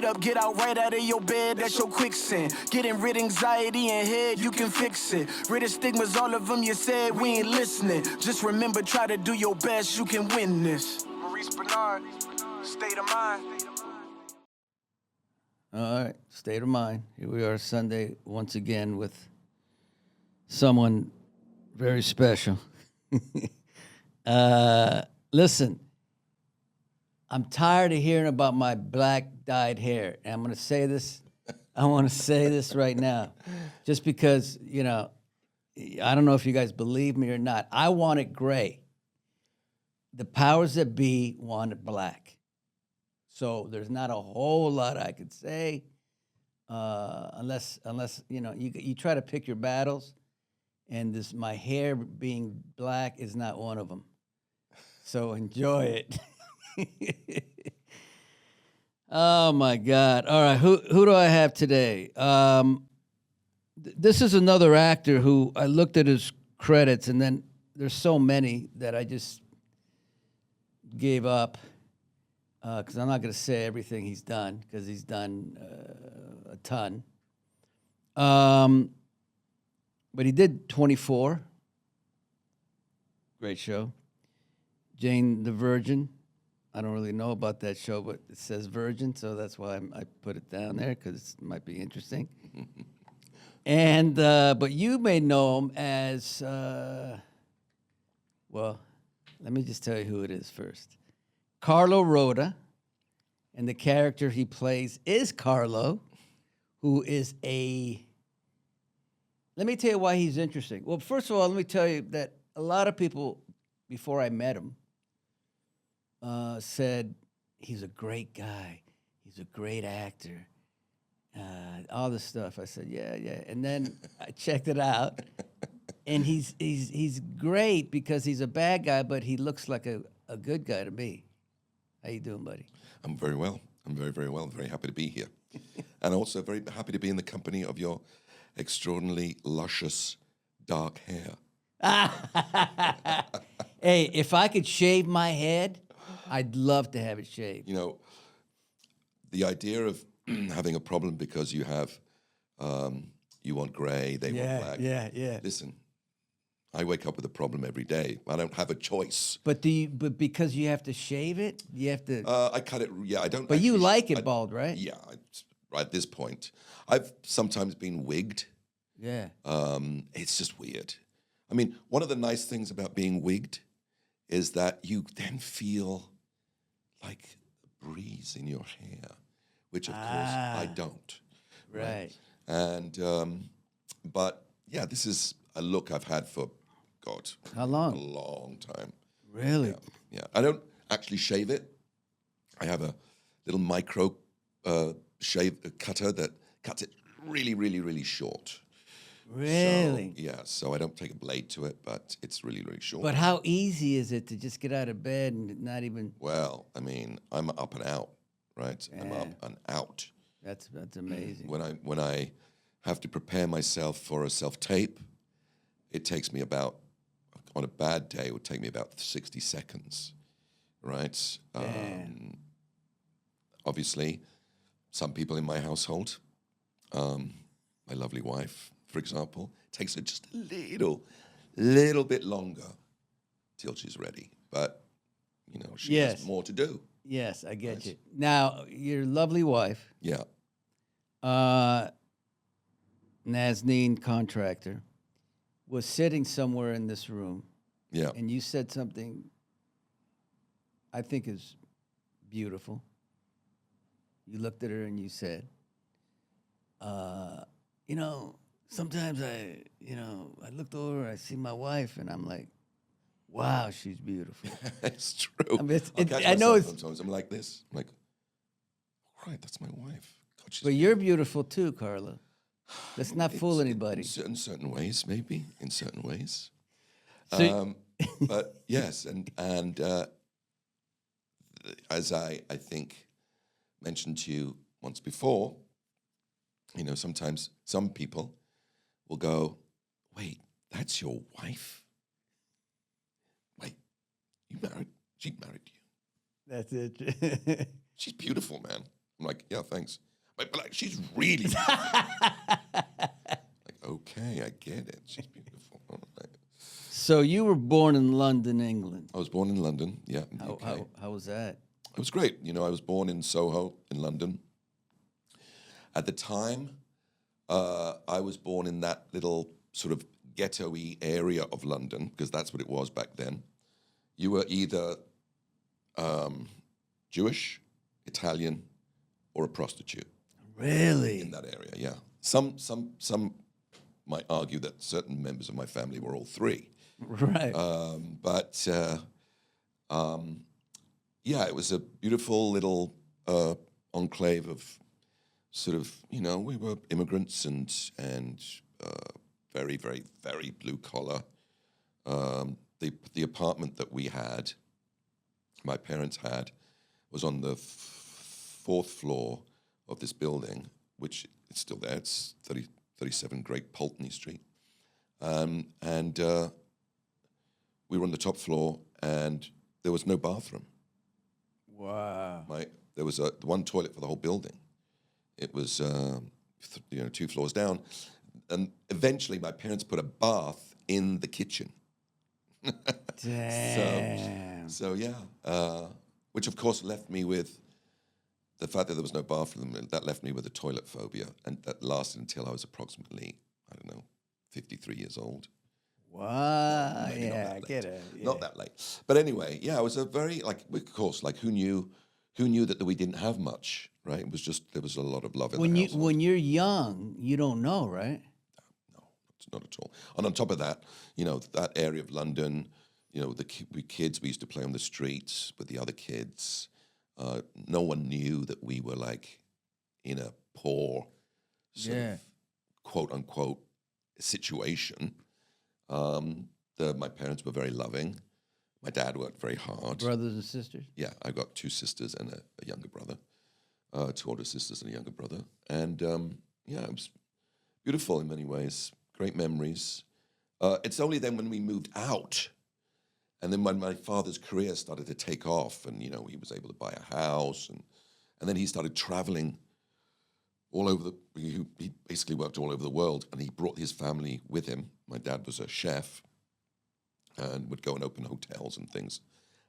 up, get out right out of your bed, that's your quicksand. Getting rid anxiety and head, you can fix it. Rid of stigmas, all of them you said, we ain't listening. Just remember, try to do your best, you can win this. Maurice Benard, State of Mind. All right, State of Mind. Here we are Sunday once again with someone very special. Listen, I'm tired of hearing about my black dyed hair. And I'm going to say this. I want to say this right now. Just because, you know, I don't know if you guys believe me or not. I want it gray. The powers that be want it black. So there's not a whole lot I could say unless you know, you try to pick your battles. And this, my hair being black is not one of them. So enjoy it. Oh my God! All right, who do I have today? This is another actor who I looked at his credits, and then there's so many that I just gave up because I'm not going to say everything he's done because he's done a ton. But he did 24. Great show. Jane the Virgin. I don't really know about that show, but it says Virgin, so that's why I put it down there because it might be interesting. And but you may know him as well. Let me just tell you who it is first. CARLO ROTA, and the character he plays is CARLO, who is a. Let me tell you why he's interesting. Well, first of all, let me tell you that a lot of people, before I met him, said he's a great guy, he's a great actor, all this stuff. I said, yeah. And then I checked it out, and he's great because he's a bad guy, but he looks like a good guy to me. How you doing, buddy? I'm very well. I'm very, very well. Very happy to be here. And also very happy to be in the company of your extraordinarily luscious dark hair. Hey, if I could shave my head, I'd love to have it shaved. You know, the idea of having a problem because you have, you want gray, they want black. Yeah. Listen, I wake up with a problem every day. I don't have a choice. But but because you have to shave it, you have to. I cut it. Yeah, I don't. But you like it bald, right? Yeah, right at this point, I've sometimes been wigged. Yeah. It's just weird. I mean, one of the nice things about being wigged is that you then feel like a breeze in your hair, which of course I don't. Right. And but yeah, this is a look I've had for God. How long? A long time. Really? Yeah. I don't actually shave it. I have a little micro shave cutter that cuts it really, really, really short. Really? So, yeah, so I don't take a blade to it, but it's really, really short. But how easy is it to just get out of bed and not even... Well, I mean, I'm up and out, right? Yeah. I'm up and out. That's amazing. When I have to prepare myself for a self-tape, it takes me about, on a bad day, it would take me about 60 seconds, right? Obviously, some people in my household, my lovely wife, for example, takes her just a little bit longer till she's ready. But, you know, she has more to do. Yes, I get you. Now, your lovely wife, Yeah. Nazneen Contractor, was sitting somewhere in this room. Yeah. And you said something I think is beautiful. You looked at her and you said, you know, sometimes I looked over, I see my wife, and I'm like, wow, she's beautiful. It's true. I mean, I know sometimes I'm like this. I'm like, right, that's my wife. God, she's but you're beautiful too, Carla. Let's not fool anybody. In certain ways, maybe. In certain ways. So, but yes, and as I think mentioned to you once before, you know, sometimes some people will go, wait, that's your wife? Wait, you married? She married you? That's it. She's beautiful, man. I'm like, yeah, thanks. But like, she's really like, okay, I get it. She's beautiful. All right. So you were born in London, England. I was born in London, yeah, in the UK. How was that? It was great. You know, I was born in Soho in London. At the time, I was born in that little sort of ghetto-y area of London, because that's what it was back then. You were either Jewish, Italian, or a prostitute Really? in that area, yeah. Some might argue that certain members of my family were all three. Right. Yeah, it was a beautiful little enclave of sort of, you know, we were immigrants and very, very, very blue collar. The apartment that we had, my parents had, was on the fourth floor of this building, which is still there. It's 37 Great Pulteney Street. We were on the top floor, and there was no bathroom. Wow. There was one toilet for the whole building. It was, 2 floors down. And eventually, my parents put a bath in the kitchen. Damn. So yeah, which of course left me with the fact that there was no bathroom. That left me with a toilet phobia, and that lasted until I was approximately, I don't know, 53 years old. Wow. Maybe not Yeah, that I late. get it. Yeah. Not that late. But anyway, yeah, it was a very, like, of course, like who knew that we didn't have much, right? It was just, there was a lot of love in the household. When you're young, you don't know, right? No, it's not at all. And on top of that, you know, that area of London, you know, we kids, we used to play on the streets with the other kids. No one knew that we were like in a poor sort of quote unquote situation. My parents were very loving. My dad worked very hard. Brothers and sisters? Yeah, I've got 2 sisters and a younger brother, 2 older sisters and a younger brother. And yeah, it was beautiful in many ways, great memories. It's only then when we moved out, and then when my father's career started to take off, and, you know, he was able to buy a house, and then he started traveling all over he basically worked all over the world, and he brought his family with him. My dad was a chef and would go and open hotels and things.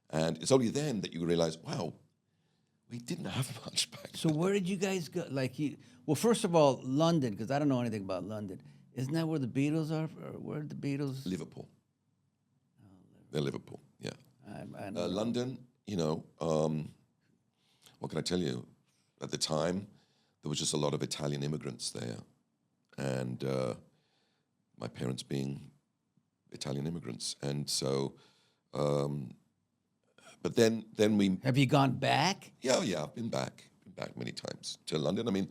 And it's only then that you realize, wow, we didn't have much back So then. where did you guys go? Well, first of all, London, because I don't know anything about London. Isn't that where the Beatles are? Or where are the Beatles? Liverpool. They're Liverpool, yeah. I know. London, you know, what can I tell you? At the time, there was just a lot of Italian immigrants there. And my parents being Italian immigrants. And so, but then we... Have you gone back? Yeah, I've been back many times to London. I mean,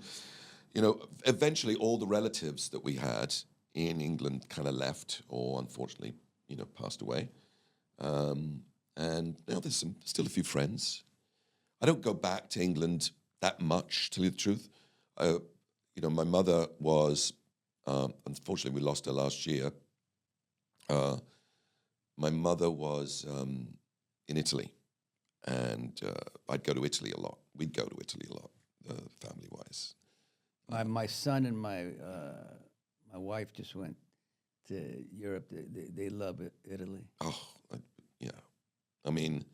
you know, eventually all the relatives that we had in England kind of left, or unfortunately, you know, passed away. And you know, there's still a few friends. I don't go back to England that much, to tell you the truth. You know, my mother was, unfortunately, we lost her last year. My mother was in Italy, and I'd go to Italy a lot. We'd go to Italy a lot, family-wise. My son and my wife just went to Europe. They love Italy. Oh, yeah. I mean,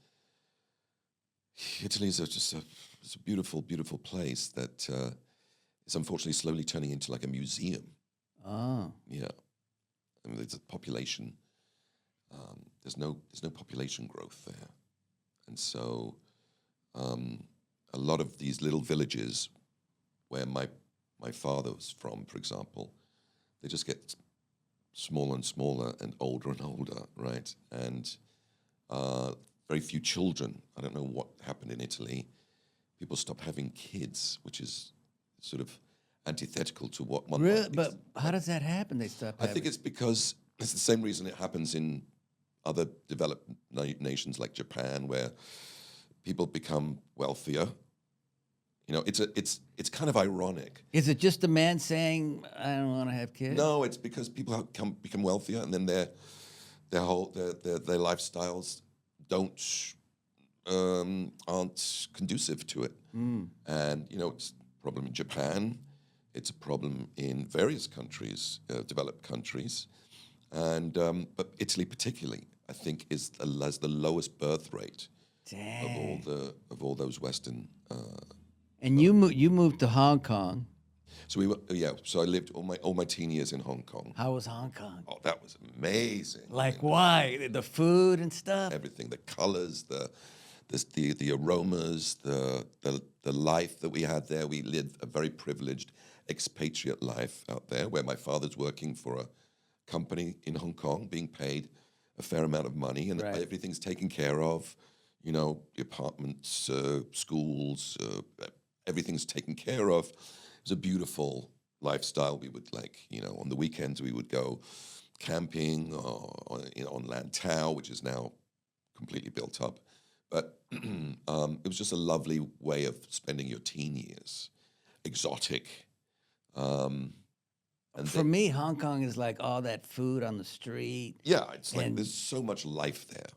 Italy is it's a beautiful, beautiful place that is unfortunately slowly turning into like a museum. Oh. Yeah. I mean, there's a population. There's no population growth there, and so a lot of these little villages where my father was from, for example, they just get smaller and smaller and older, right? And very few children. I don't know what happened in Italy. People stopped having kids, which is sort of antithetical to what one Really? might But how does that happen? They stop I think it's because it's the same reason it happens in other developed nations like Japan, where people become wealthier. You know, it's kind of ironic. Is it just a man saying, I don't want to have kids? No, it's because people become wealthier, and then their lifestyles don't aren't conducive to it. And, you know, it's a problem in Japan. It's a problem in various countries, developed countries. And but Italy particularly, I think, has the lowest birth rate Dang. of all those Western. And you moved to Hong Kong. So So I lived all my teen years in Hong Kong. How was Hong Kong? Oh, that was amazing. Like, why? The food and stuff? Everything, the colors, the aromas, the life that we had there. We lived a very privileged expatriate life out there, where my father's working for a company in Hong Kong, being paid a fair amount of money, and Right. everything's taken care of. You know, the apartments, schools, everything's taken care of. It was a beautiful lifestyle. We would on the weekends we would go camping on Lantau, which is now completely built up. But it was just a lovely way of spending your teen years. Exotic. And For me, Hong Kong is like all that food on the street. yeah, it's like And- there's so much life there.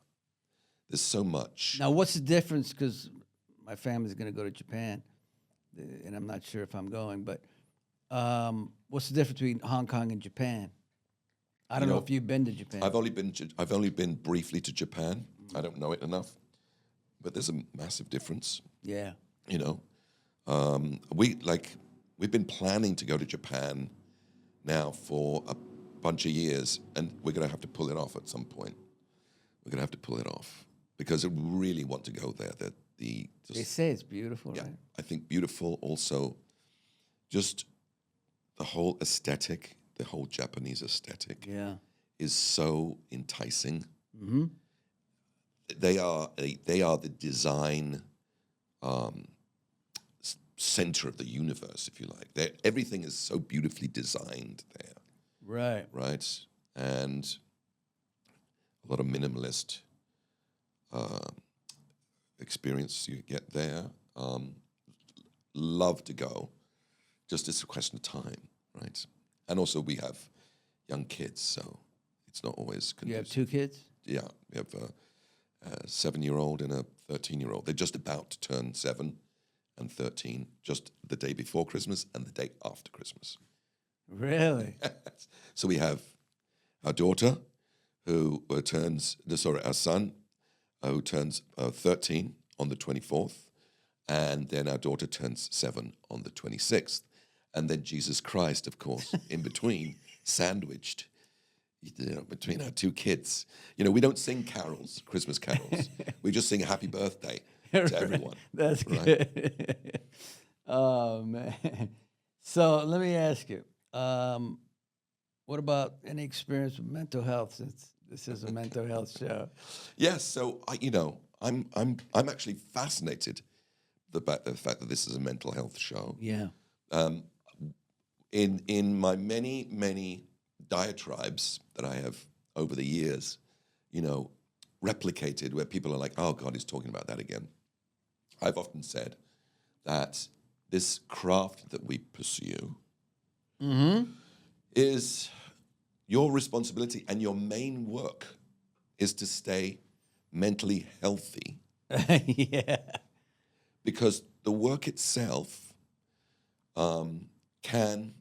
There's so much. Now, what's the difference? Because my family's going to go to Japan, and I'm not sure if I'm going, but what's the difference between Hong Kong and Japan? I don't know if you've been to Japan. I've only been briefly to Japan. I don't know it enough, but there's a massive difference. Yeah. You know, we've been planning to go to Japan now for a bunch of years, and we're going to have to pull it off at some point. We're going to have to pull it off because I really want to go there. They say it's beautiful, Yeah, right? I think beautiful. Also, just the whole aesthetic, the whole Japanese aesthetic, Yeah. is so enticing. Mm-hmm. They are the design center of the universe, if you like. Everything is so beautifully designed there, Right. right? And a lot of minimalist experience you get there. Love to go. Just it's a question of time, right? And also we have young kids, so it's not always conducive. You have 2 kids? Yeah, we have a 7-year-old and a 13-year-old. They're just about to turn 7 and 13, just the day before Christmas and the day after Christmas. Really? So we have our daughter, our son, who turns 13 on the 24th, and then our daughter turns 7 on the 26th, and then Jesus Christ, of course, in between, sandwiched, between our 2 kids. We don't sing carols, Christmas carols. We just sing happy birthday to everyone. That's good. Oh, man. So let me ask you, what about any experience with mental health, since this is a mental health show? Yes, so I'm actually fascinated by the fact that this is a mental health show. Yeah. In my many diatribes that I have over the years, replicated, where people are like, "Oh God, he's talking about that again." I've often said that this craft that we pursue is your responsibility, and your main work is to stay mentally healthy, Yeah. because the work itself can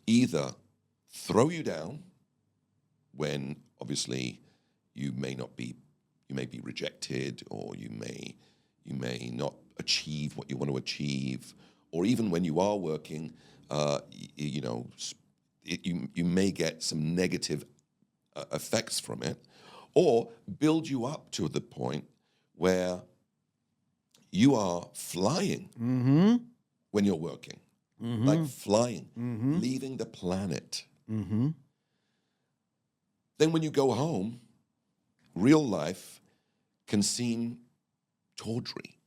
either throw you down when obviously you may be rejected, or you may not achieve what you want to achieve, or even when you are working, you may get some negative effects from it, or build you up to the point where you are flying when you're working, like flying, leaving the planet. Then when you go home, real life can seem tawdry,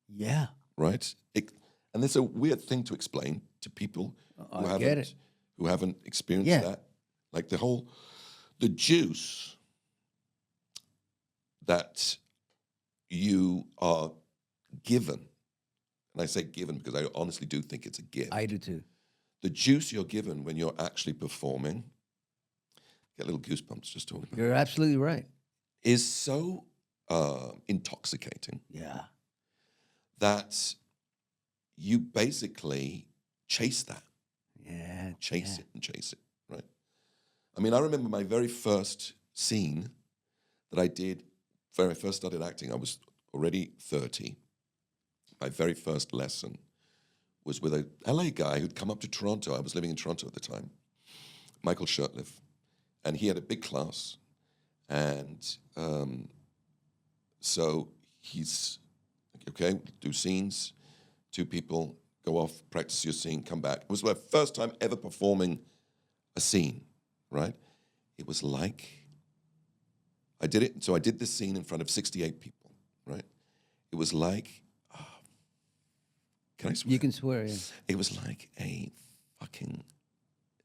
Yeah. right? And it's a weird thing to explain to people I get it. who haven't experienced Yeah. that. Like the juice that you are given, and I say given because I honestly do think it's a gift. I do too. The juice you're given when you're actually performing, get little goosebumps just talking about it, You're absolutely right. is so intoxicating, Yeah. that you basically chase that. Yeah. Chase it and chase it, right? I mean, I remember my very first scene that I did, when I first started acting, I was already 30. My very first lesson was with a LA guy who'd come up to Toronto. I was living in Toronto at the time, Michael Shirtliff. And he had a big class. And so he's, okay, do scenes, 2 people, go off, practice your scene, come back. It was my first time ever performing a scene, right? It was like, I did this scene in front of 68 people, right? It was like, can I swear? You can swear, yeah. It was like a fucking,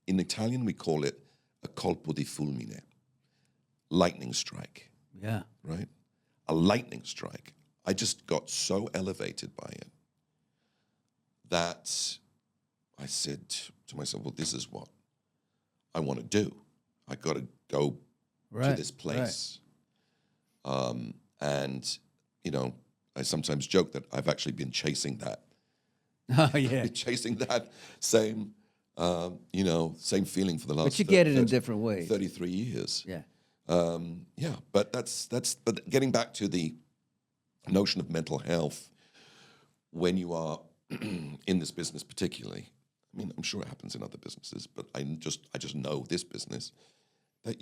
in Italian we call it a colpo di fulmine, lightning strike, Yeah. right? A lightning strike. I just got so elevated by it that I said to myself, well, this is what I want to do. I got to go to this place. And, you know, I sometimes joke that I've actually been chasing that. Oh, yeah. Chasing that same, you know, same feeling for the last. But you get it in different ways. 33 years. Yeah. Yeah, but but getting back to the notion of mental health, when you are in this business particularly, I mean, I'm sure it happens in other businesses, but I just know this business, that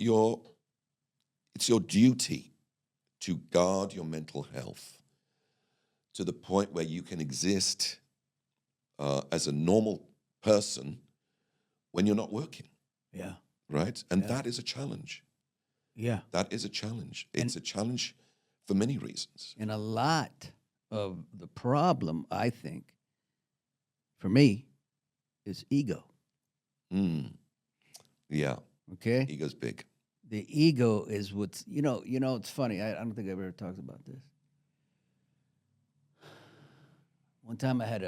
it's your duty to guard your mental health to the point where you can exist as a normal person when you're not working, Yeah. right? And that is a challenge. Yeah. That is a challenge. It's a challenge for many reasons. And a lot of the problem, I think, for me, is ego. Yeah, Okay? ego's big. The ego is what's, it's funny. I don't think I've ever talked about this. One time I had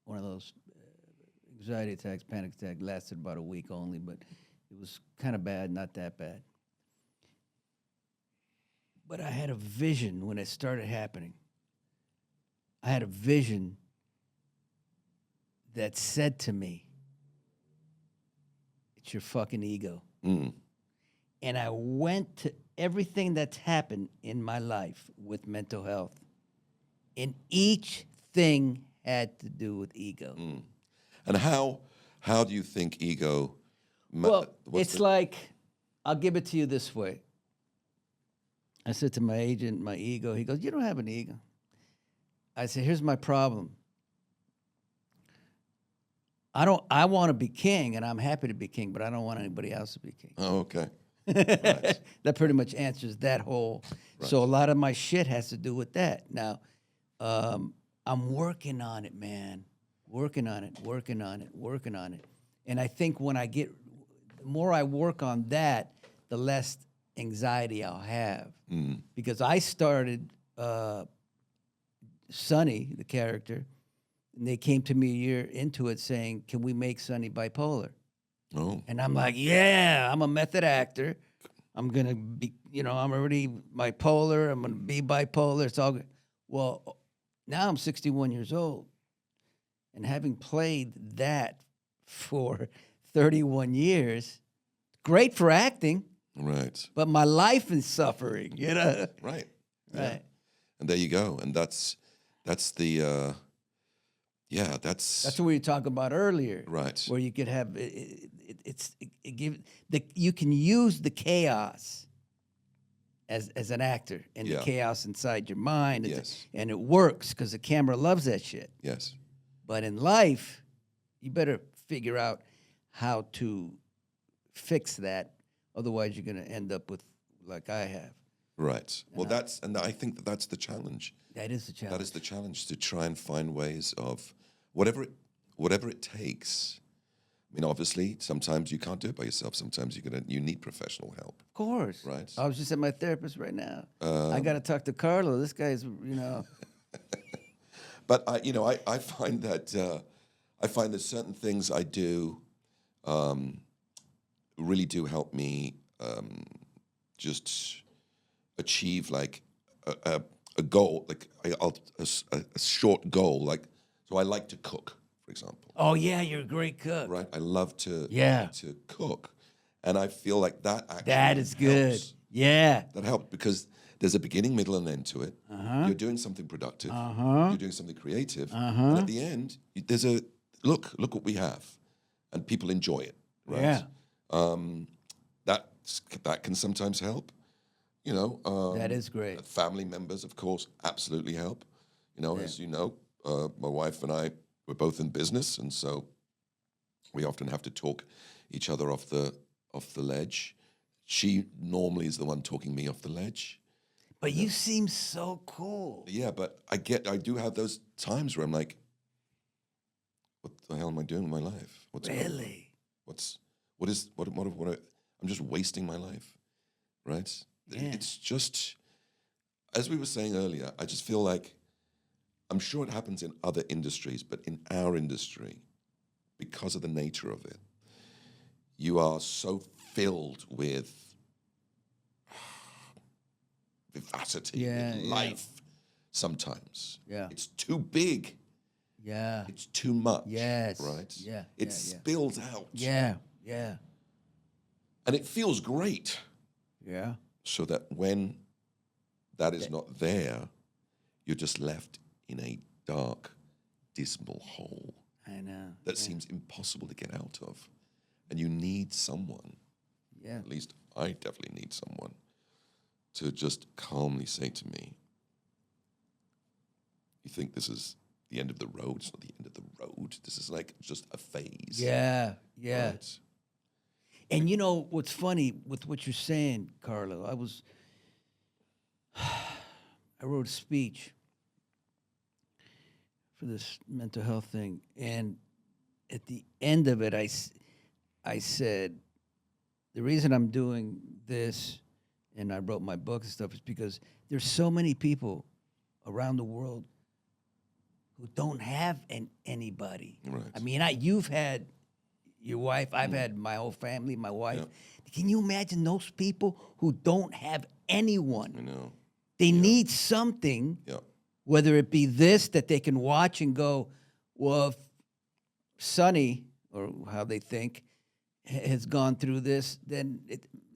one of those anxiety attacks, panic attack, lasted about a week only, but it was kind of bad, not that bad. But I had a vision when it started happening. I had a vision that said to me, it's your fucking ego. And I went to everything that's happened in my life with mental health. And each thing had to do with ego. And how do you think ego? Well, it's like, I'll give it to you this way. I said to my agent, my ego, he goes, you don't have an ego. I said, here's my problem. I want to be king, and I'm happy to be king, but I don't want anybody else to be king. Oh, okay. That pretty much answers that whole. Right. So a lot of my shit has to do with that. Now, I'm working on it, man. Working on it. And I think the more I work on that, the less anxiety I'll have. Because I started Sonny, the character, and they came to me a year into it saying, can we make Sonny bipolar? Oh. And I'm like, yeah, I'm a method actor. I'm going to be, I'm already bipolar. I'm going to be bipolar. It's all good. Well, now I'm 61 years old. And having played that for 31 years, great for acting. Right. But my life is suffering, Right. Right. And there you go. And that's the, That's what we were talking about earlier. Right. Where you could have, you can use the chaos as an actor and the chaos inside your mind. Yes. And it works because the camera loves that shit. Yes. But in life, you better figure out how to fix that. Otherwise, you're going to end up with like I have. Right. Well, and I think that's the challenge. That is the challenge. That is the challenge, to try and find ways of whatever it takes. I mean, obviously, sometimes you can't do it by yourself. Sometimes you need professional help. Of course. Right. I was just at my therapist right now. I got to talk to Carlo. This guy's, But I find that certain things I do really do help me just achieve like a goal, like a short goal, like, so I like to cook, for example, Oh yeah, you're a great cook. right? I love to Yeah. to cook, and I feel like that actually That is good. helps. Yeah. That helps because there's a beginning, middle, and end to it. You're doing something productive. You're doing something creative, and at the end, there's a look. Look what we have, and people enjoy it, right? Yeah. That can sometimes help. You know, That is great. family members, of course, absolutely help. You know, Yeah. as you know, my wife and I, we're both in business, and so we often have to talk each other off the ledge. She normally is the one talking me off the ledge. But you seem so cool. Yeah, but I do have those times where I'm like, what the hell am I doing with my life? What's going on? Really? I'm just wasting my life, right? Yeah. It's just, as we were saying earlier, I just feel like, I'm sure it happens in other industries, but in our industry, because of the nature of it, you are so filled with vivacity, Yeah, with yeah. life. Sometimes, Yeah. it's too big. Yeah. It's too much. Yes. Right? Yeah, It yeah, yeah. spills out. Yeah. Yeah. And it feels great. Yeah. So that when that is not there, you're just left in a dark, dismal hole I know. that seems impossible to get out of. And you need someone, Yeah. at least I definitely need someone, to just calmly say to me, you think this is the end of the road? It's not the end of the road. This is like just a phase. Yeah. Yeah. Right? And you know what's funny with what you're saying, Carlo? I wrote a speech for this mental health thing, and at the end of it, I said the reason I'm doing this, and I wrote my book and stuff, is because there's so many people around the world who don't have anybody. Right. I mean, you've had your wife, I've had my whole family, my wife. Yeah. Can you imagine those people who don't have anyone? I know. They need something, Yeah. whether it be this that they can watch and go, well, if Sonny, or how they think, has gone through this, then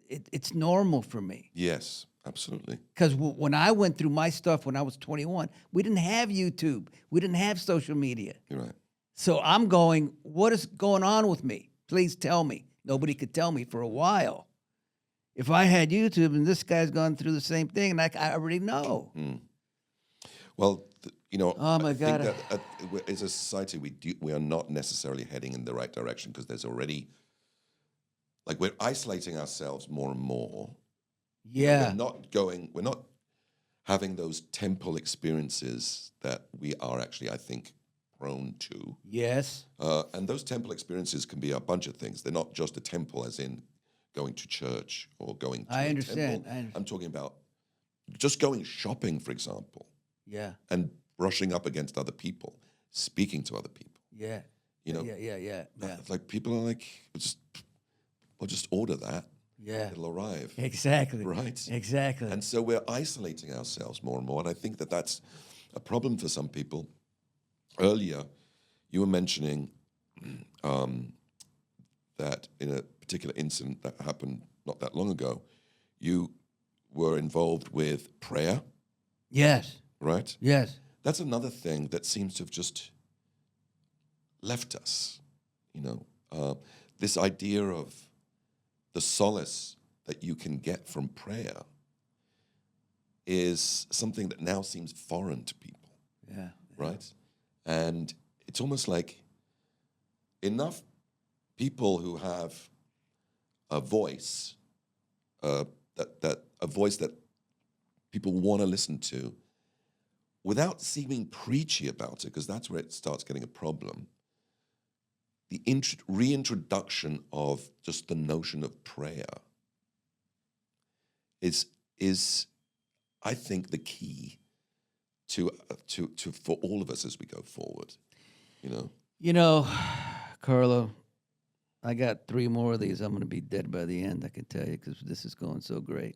it's normal for me. Yes, absolutely. Because when I went through my stuff when I was 21, we didn't have YouTube. We didn't have social media. You're right. So I'm going, what is going on with me? Please tell me. Nobody could tell me for a while. If I had YouTube and this guy's gone through the same thing, and I already know. Well, you know, Oh, my I think God. that as a society, we are not necessarily heading in the right direction because there's already, like, we're isolating ourselves more and more. Yeah. We're not having those temple experiences that we are actually, I think, prone to. Yes. And those temple experiences can be a bunch of things. They're not just a temple as in going to church or going to I a understand. temple. I'm talking about just going shopping, for example, Yeah. and brushing up against other people, speaking to other people. Yeah. You know, Yeah. like people are like, we'll just order that. Yeah. It'll arrive. Exactly. Right. Exactly. And so we're isolating ourselves more and more. And I think that that's a problem for some people. Earlier, you were mentioning that in a particular incident that happened not that long ago, you were involved with prayer, Yes. right? Yes. That's another thing that seems to have just left us, you know. This idea of the solace that you can get from prayer is something that now seems foreign to people, Yeah. right? And it's almost like enough people who have a voice, that a voice that people want to listen to, without seeming preachy about it, because that's where it starts getting a problem. The reintroduction of just the notion of prayer is I think the key to for all of us as we go forward. You know. You know, Carlo, I got 3 more of these. I'm going to be dead by the end, I can tell you, because this is going so great.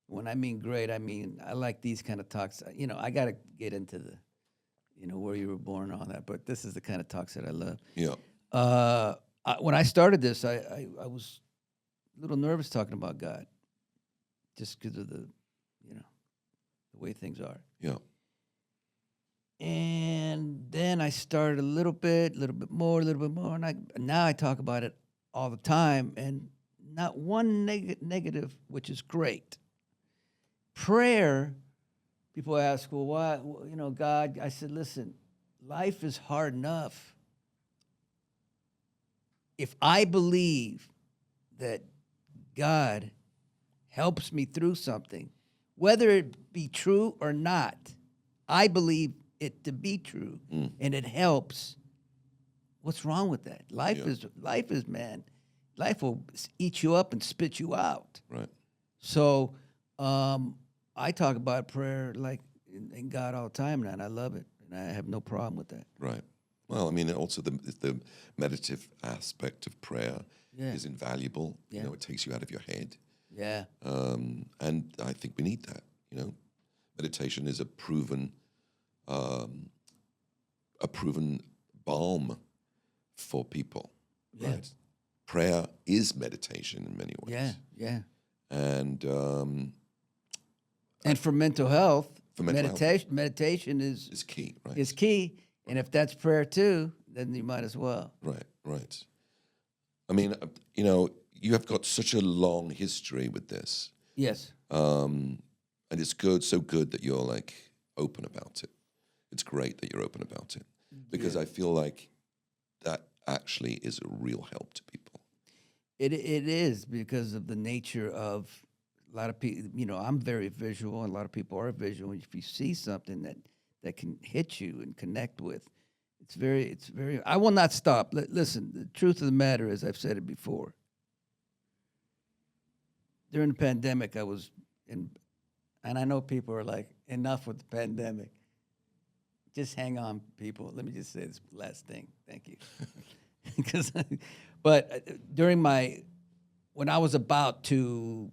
When I mean great, I mean I like these kind of talks. You know, I got to get into the, you know, where you were born and all that, but this is the kind of talks that I love. Yeah. When I started this, I was a little nervous talking about God, just because of the, you know, the way things are. Yeah. And then I started a little bit more, and now I talk about it all the time, and not one negative, which is great. Prayer, people ask, well, why, you know, God? I said, listen, life is hard enough. If I believe that God helps me through something, whether it be true or not, I believe it to be true, and it helps. What's wrong with that? Life is, man. Life will eat you up and spit you out. Right. So I talk about prayer like in God all the time now, and I love it, and I have no problem with that. Right. Well, I mean, also the meditative aspect of prayer is invaluable. Yeah. You know, it takes you out of your head. Yeah. And I think we need that. You know, meditation is a proven balm for people. Yeah. Right. Prayer is meditation in many ways. Yeah. Yeah. And for mental health, meditation meditation is key, right? is key. And if that's prayer too, then you might as well. Right, right. I mean, you know, you have got such a long history with this. Yes. And it's good, so good that you're like open about it. It's great that you're open about it because I feel like that actually is a real help to people. It is because of the nature of a lot of people. You know, I'm very visual, and a lot of people are visual. If you see something that can hit you and connect with, it's very. I will not stop. Listen, the truth of the matter is, I've said it before. During the pandemic, I was in, and I know people are like, enough with the pandemic. Just hang on, people. Let me just say this last thing. Thank you. But when I was about to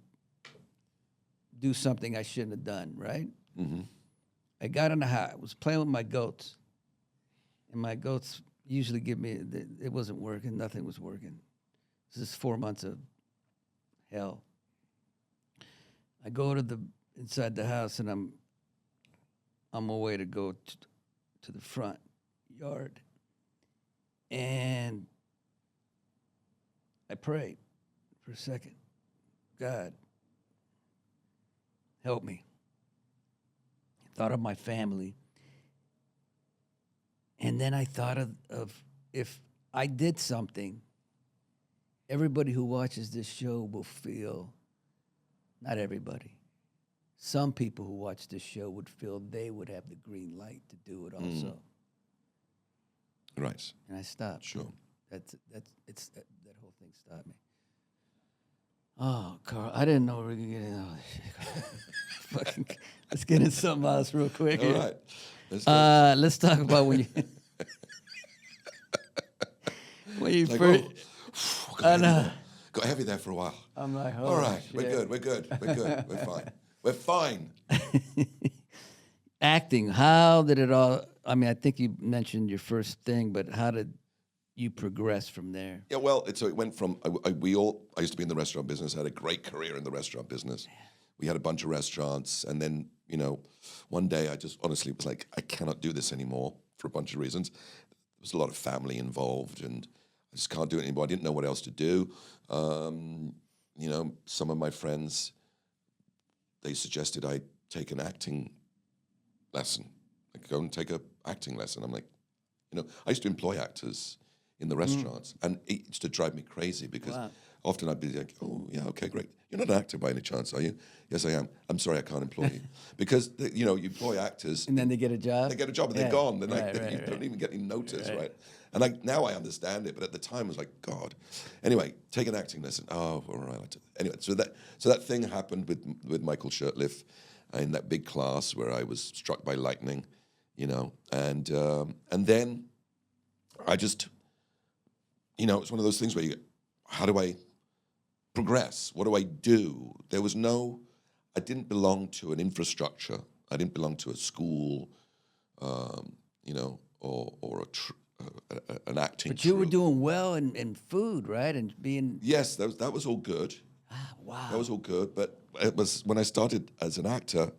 do something I shouldn't have done, right? Mm-hmm. I got in the house. I was playing with my goats, and my goats usually give me. It wasn't working. Nothing was working. This is 4 months of hell. I go to inside the house, and I'm on my way to go to the front yard, and I prayed for a second. God, help me. Thought of my family. And then I thought of if I did something, everybody who watches this show will feel, not everybody, some people who watch this show would feel they would have the green light to do it also. Right. And I stopped. Sure. That whole thing stopped me. Oh, Carl, I didn't know we were going to get into all this shit. Fucking, let's get into something else real quick. All right. Let's talk about when you Like, first. Got heavy there for a while. I'm like, all right, shit. we're good. We're fine. We're fine. Acting, how did it all? I mean, I think you mentioned your first thing, but how did you progress from there? Yeah, well, it went from I used to be in the restaurant business. I had a great career in the restaurant business. We had a bunch of restaurants, and then one day I just honestly was like, I cannot do this anymore for a bunch of reasons. There was a lot of family involved, and I just can't do it anymore. I didn't know what else to do. Some of my friends, they suggested I take an acting lesson. I could go and take an acting lesson. I'm like, I used to employ actors in the restaurants, and it used to drive me crazy because often I'd be like, oh, yeah, okay, great. You're not an actor by any chance, are you? Yes, I am. I'm sorry, I can't employ you. Because, you employ actors. And then they get a job? They get a job, and they're gone. They're you don't even get any notice, right? And now I understand it, but at the time I was like, God. Anyway, take an acting lesson. Oh, all right. Anyway, so that thing happened with Michael Shurtleff in that big class where I was struck by lightning, and then I just, it's one of those things where how do I progress? What do I do? There was no I didn't belong to an infrastructure. I didn't belong to a school, you know, or an acting. But you were troupe. doing well in food, right? And being Yes, that was all good. wow. That was all good. But it was when I started as an actor.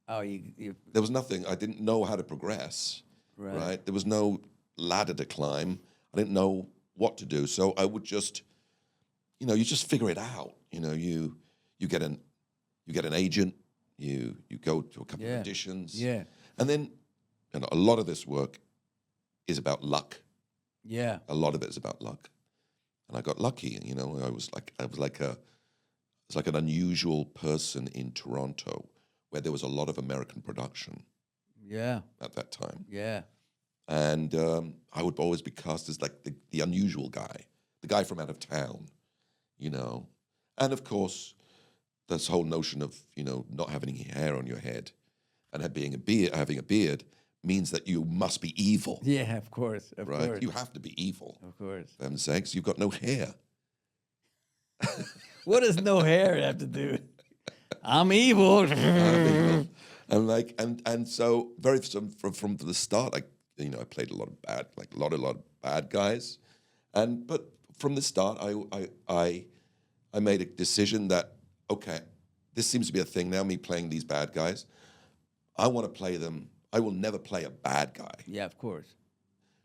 Oh, you There was nothing. I didn't know how to progress. Right. There was no ladder to climb. I didn't know what to do. So I would just, you know, you just figure it out. You know, you get an agent. You go to a couple of auditions. Yeah. And then, you know, a lot of this work is about luck. Yeah. A lot of it is about luck. And I got lucky. You know, I was like an unusual person in Toronto, where there was a lot of American production Yeah. at that time. Yeah. And I would always be cast as like the unusual guy, the guy from out of town, you know. And of course, this whole notion of, you know, not having any hair on your head and having a beard means that you must be evil, Yeah, of course. Of right? course. You have to be evil. Of course. For heaven's sakes, you've got no hair. What does no hair have to do? I'm evil. And like, and so from the start, I played a lot of bad guys, but from the start, I made a decision that, okay, this seems to be a thing now. Me playing these bad guys, I want to play them. I will never play a bad guy. Yeah, of course.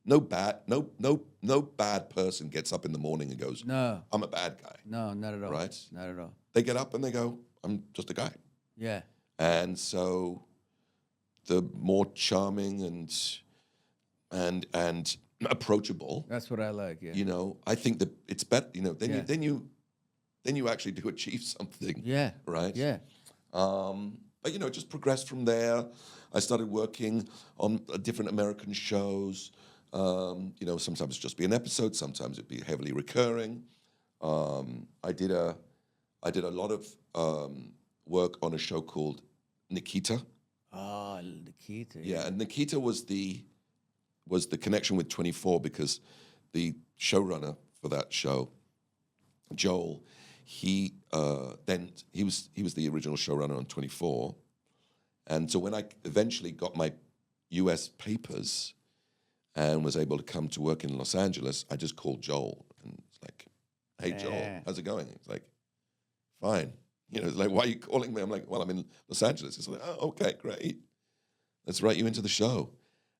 No bad person gets up in the morning and goes, No. I'm a bad guy. No, not at all. Right? Not at all. They get up and they go, I'm just a guy. Yeah. And so the more charming and approachable, That's what I like. Yeah. you know, I think that it's better, you know, Yeah. then you actually do achieve something. Yeah. Right? Yeah. But you know, just progressed from there. I started working on different American shows. You know, sometimes just be an episode, sometimes it'd be heavily recurring. I did a lot of work on a show called Nikita. Oh, Nikita. Yeah, and Nikita was the connection with 24 because the showrunner for that show, Joel, he was the original showrunner on 24, and so when I eventually got my U.S. papers and was able to come to work in Los Angeles, I just called Joel and it's like, "Hey Joel, how's it going?" It's like, "Fine." You know, it's like, "Why are you calling me?" I'm like, "Well, I'm in Los Angeles." It's like, "Oh, okay, great. Let's write you into the show."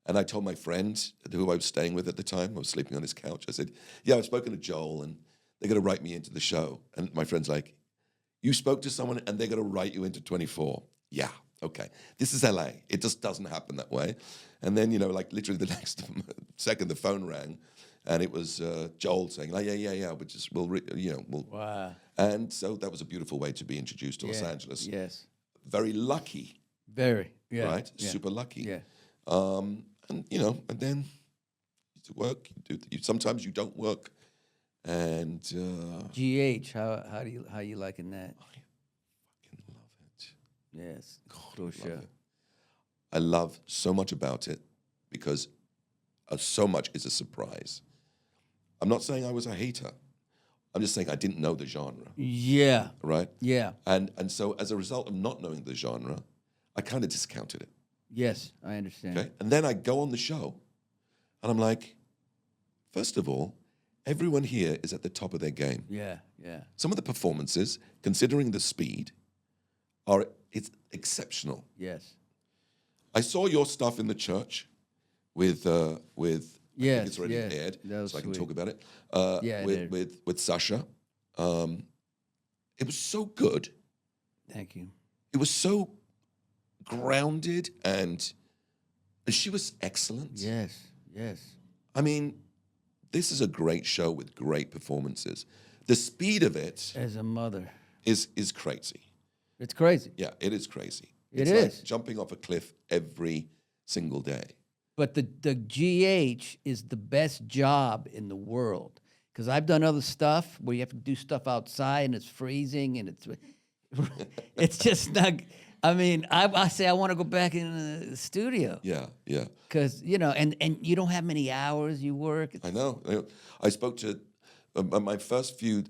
And I told my friend who I was staying with at the time, I was sleeping on his couch, I said, "Yeah, I've spoken to Joel and they're going to write me into the show." And my friend's like, "You spoke to someone and they're going to write you into 24? Yeah, okay. This is LA. It just doesn't happen that way." And then, you know, like literally the next second, the phone rang and it was Joel saying, "Oh, yeah, we'll." Wow. And so that was a beautiful way to be introduced to Los Angeles. Yes. Very lucky, Very. Yeah. right? Yeah. Super lucky. Yeah. And you know, and then you work. Sometimes you don't work, and GH. How you liking that? I fucking love it. Yes. God, For I sure. love it. I love so much about it because so much is a surprise. I'm not saying I was a hater. I'm just saying I didn't know the genre, Yeah. right? Yeah. And so as a result of not knowing the genre, I kind of discounted it. Yes, I understand. Okay. And then I go on the show and I'm like, first of all, everyone here is at the top of their game. Yeah. Yeah. Some of the performances, considering the speed, it's exceptional. Yes. I saw your stuff in the church with I Yes, think it's already yes. aired, That was so I can sweet. talk about it. Yeah, it aired. with Sasha. It was so good. Thank you. It was so grounded and she was excellent. Yes. Yes. I mean, this is a great show with great performances. The speed of it As a mother, is crazy. it's crazy. Yeah, it is crazy. It It's is. like jumping off a cliff every single day. But the GH is the best job in the world because I've done other stuff where you have to do stuff outside and it's freezing and it's just not. I mean, I say I want to go back in the studio Yeah, yeah. because you know, and you don't have many hours you work. I know. I spoke to my first few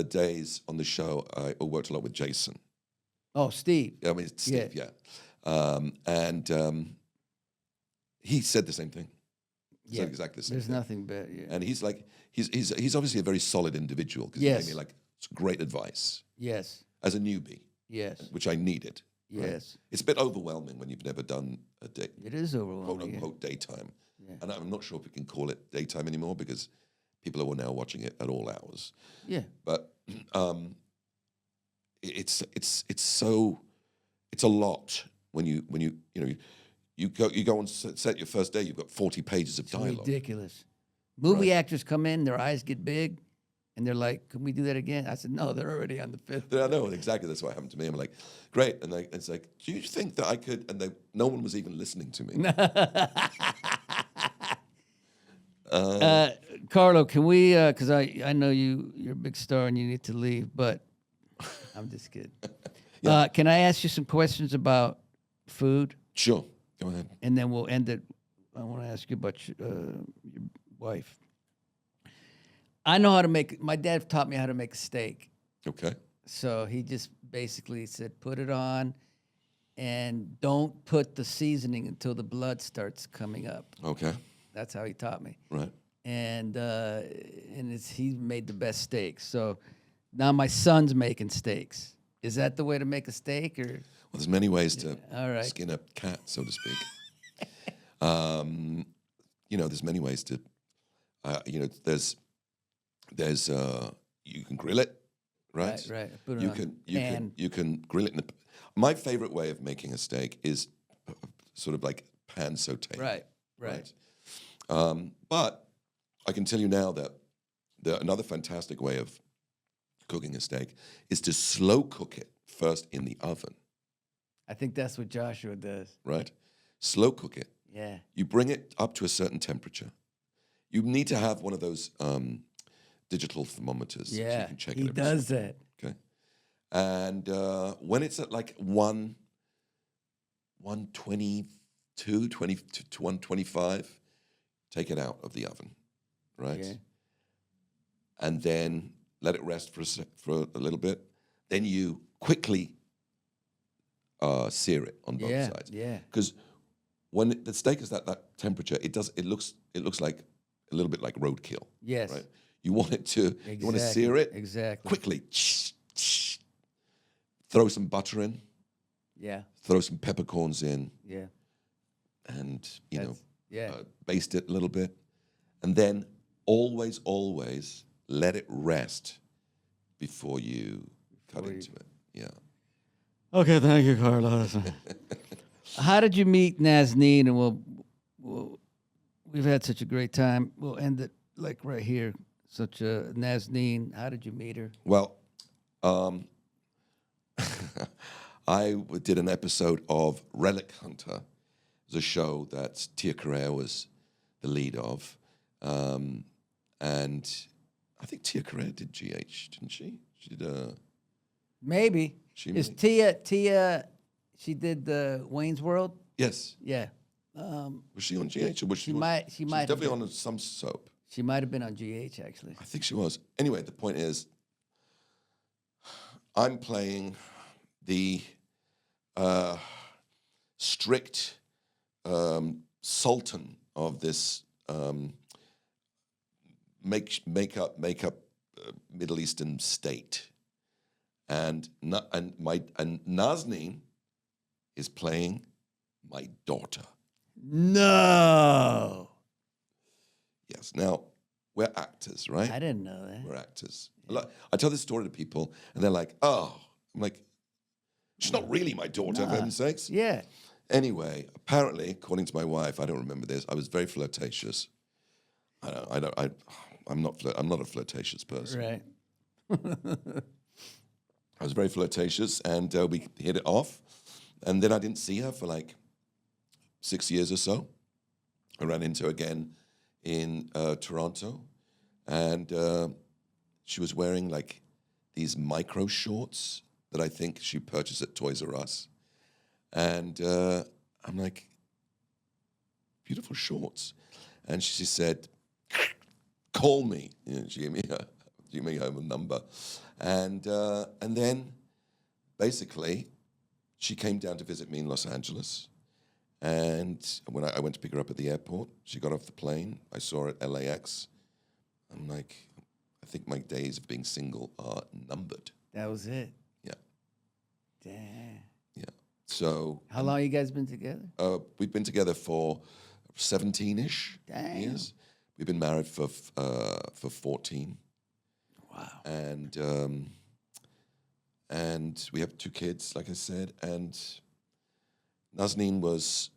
days on the show. I worked a lot with Jason, Oh, Steve. I mean, it's Steve, yeah. He said the same thing. He said exactly the same There's thing. nothing better. Yeah. And he's like, he's obviously a very solid individual because Yes. he gave me like great advice Yes. as a newbie, Yes. which I needed. right? Yes. It's a bit overwhelming when you've never done a day, It is quote overwhelming. unquote daytime. Yeah. And I'm not sure if we can call it daytime anymore because people are now watching it at all hours. Yeah. But it's a lot when you go on set your first day, you've got 40 pages of dialogue. Ridiculous. Movie actors come in, their eyes get big, and they're like, "Can we do that again?" I said, "No, they're already on the fifth." I know, and exactly that's what happened to me. I'm like, great, and it's like, do you think that I could? And no one was even listening to me. Carlo, can we? Because I know you're a big star and you need to leave, but I'm just kidding. Can I ask you some questions about food? Sure, go ahead. And then we'll end it. I want to ask you about your wife. I know how to make. My dad taught me how to make a steak. Okay. So he just basically said, put it on, and don't put the seasoning until the blood starts coming up. Okay. That's how he taught me. Right. And he made the best steaks. So now my son's making steaks. Is that the way to make a steak, or? Well, there's many ways to All right. skin a cat, so to speak. There's many ways to, there's you can grill it, right? Right. Put it You on can pan. you can grill it. My favorite way of making a steak is sort of like pan sauté. Right. But I can tell you now that another fantastic way of cooking a steak is to slow cook it first in the oven, I think that's what Joshua does. right? Slow cook it. Yeah. You bring it up to a certain temperature. You need to have one of those digital thermometers. So you Yeah. can check He it every does that. Okay. And when it's at like 122, 20 to 125, take it out of the oven, right? Okay. And then let it rest for a little bit. Then you quickly sear it on both sides. Yeah. Because when the steak is at that temperature, it looks like a little bit like roadkill. Yes. Right. You want it to you want to sear it Exactly. quickly. Throw some butter in. Yeah. Throw some peppercorns in, Yeah. and Yeah. baste it a little bit, and then always let it rest before you cut into it. Yeah. Okay, thank you, Carlos. How did you meet Nazneen? And we've had such a great time. We'll end it like right here. Such a Nazneen. How did you meet her? Well, I did an episode of Relic Hunter. It was a show that Tia Carrere was the lead of, and I think Tia Carrere did GH, didn't she? She did. Maybe. Is Tia? She did the Wayne's World. Yes. Yeah. Was she on GH or was she? She might She was have definitely been. on some soap. She might have been on GH actually. I think she was. Anyway, the point is, I'm playing the strict sultan of this makeup Middle Eastern state, and Nazneen is playing my daughter. No. Yes. Now, we're actors, right? I didn't know that. We're actors. I tell this story to people, and they're like, oh. I'm like, she's not really my daughter, for heaven's sakes. Yeah. Anyway, apparently, according to my wife, I don't remember this, I was very flirtatious. I'm not a flirtatious person. Right. I was very flirtatious, and we hit it off. And then I didn't see her for like 6 years or so. I ran into her again in Toronto, and she was wearing like these micro shorts that I think she purchased at Toys R Us. And I'm like, beautiful shorts. And she said, call me. She gave me her number. And then basically she came down to visit me in Los Angeles. And when I went to pick her up at the airport, she got off the plane. I saw her at LAX. I'm like, I think my days of being single are numbered. That was it. Yeah. Damn. Yeah. So How long you guys been together? we've been together for 17-ish Damn. years. We've been married for 14. Wow. And we have 2 kids, like I said. And Nazneen was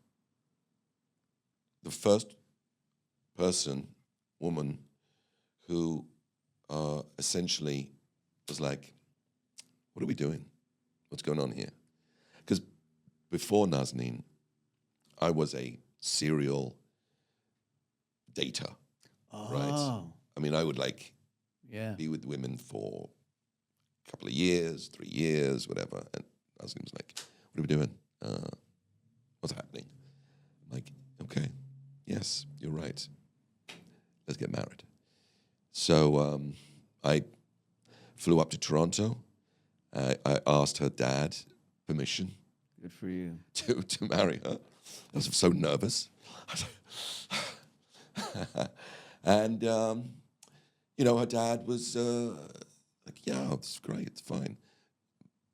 the first woman, who essentially was like, what are we doing? What's going on here? Because before Nazneen, I was a serial dater, right? I mean, I would be with women for a couple of years, 3 years, whatever. And Nazneen was like, what are we doing? What's happening? I'm like, okay, yes, you're right. Let's get married. So I flew up to Toronto. I asked her dad permission. Good for you. To marry her. I was so nervous. And, her dad was like, yeah, it's great, it's fine.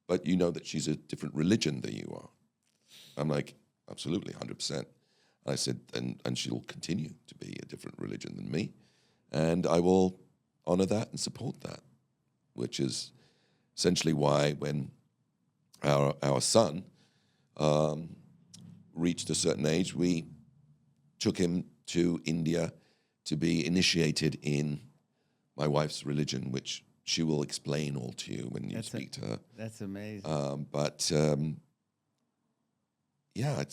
But you know that she's a different religion than you are. I'm like, absolutely, 100%. And I said, and she'll continue to be a different religion than me. And I will honor that and support that, which is essentially why when our son reached a certain age, we took him to India to be initiated in my wife's religion, which she will explain all to you when you speak to her. That's amazing. Yeah,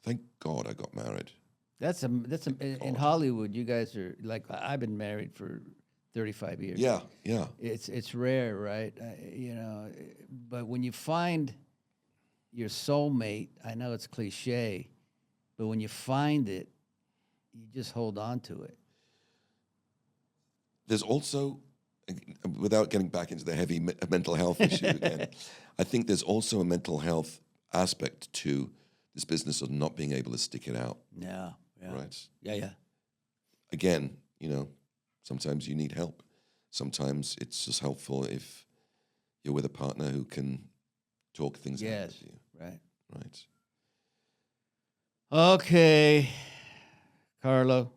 thank God I got married. In Hollywood, you guys are like, I've been married for 35 years. Yeah. It's rare, right? But when you find your soulmate, I know it's cliche, but when you find it, you just hold on to it. There's also, without getting back into the heavy mental health issue again, I think there's also a mental health aspect to this business of not being able to stick it out. Yeah. Right? Yeah. Again, sometimes you need help. Sometimes it's just helpful if you're with a partner who can talk things out with you. Right. Right. Okay, Carlo,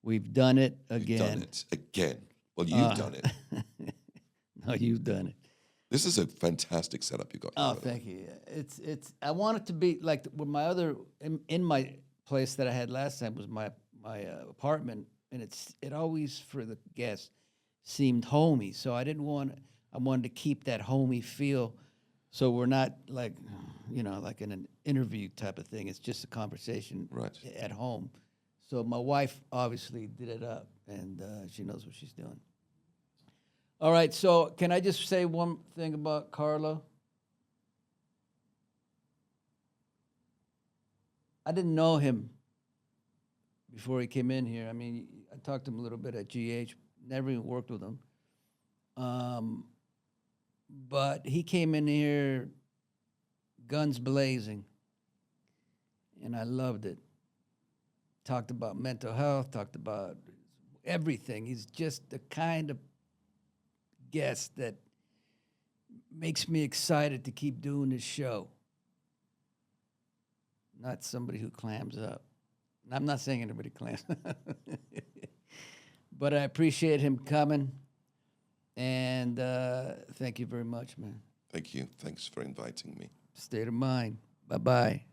we've done it again. You've done it again. Well, you've done it. No, you've done it. This is a fantastic setup you got. Oh, thank you. It's. I want it to be like with my other in my place that I had last time was my apartment, and it always for the guests seemed homey. So I wanted to keep that homey feel. So we're not like, like in an interview type of thing. It's just a conversation at home. So my wife obviously did it up, and she knows what she's doing. All right, so can I just say one thing about Carlo? I didn't know him before he came in here. I mean, I talked to him a little bit at GH, never even worked with him. But he came in here guns blazing, and I loved it. Talked about mental health, talked about everything. He's just the kind of guest that makes me excited to keep doing this show. Not somebody who clams up. I'm not saying anybody clams up. But I appreciate him coming. And thank you very much, man. Thank you. Thanks for inviting me. State of mind. Bye-bye.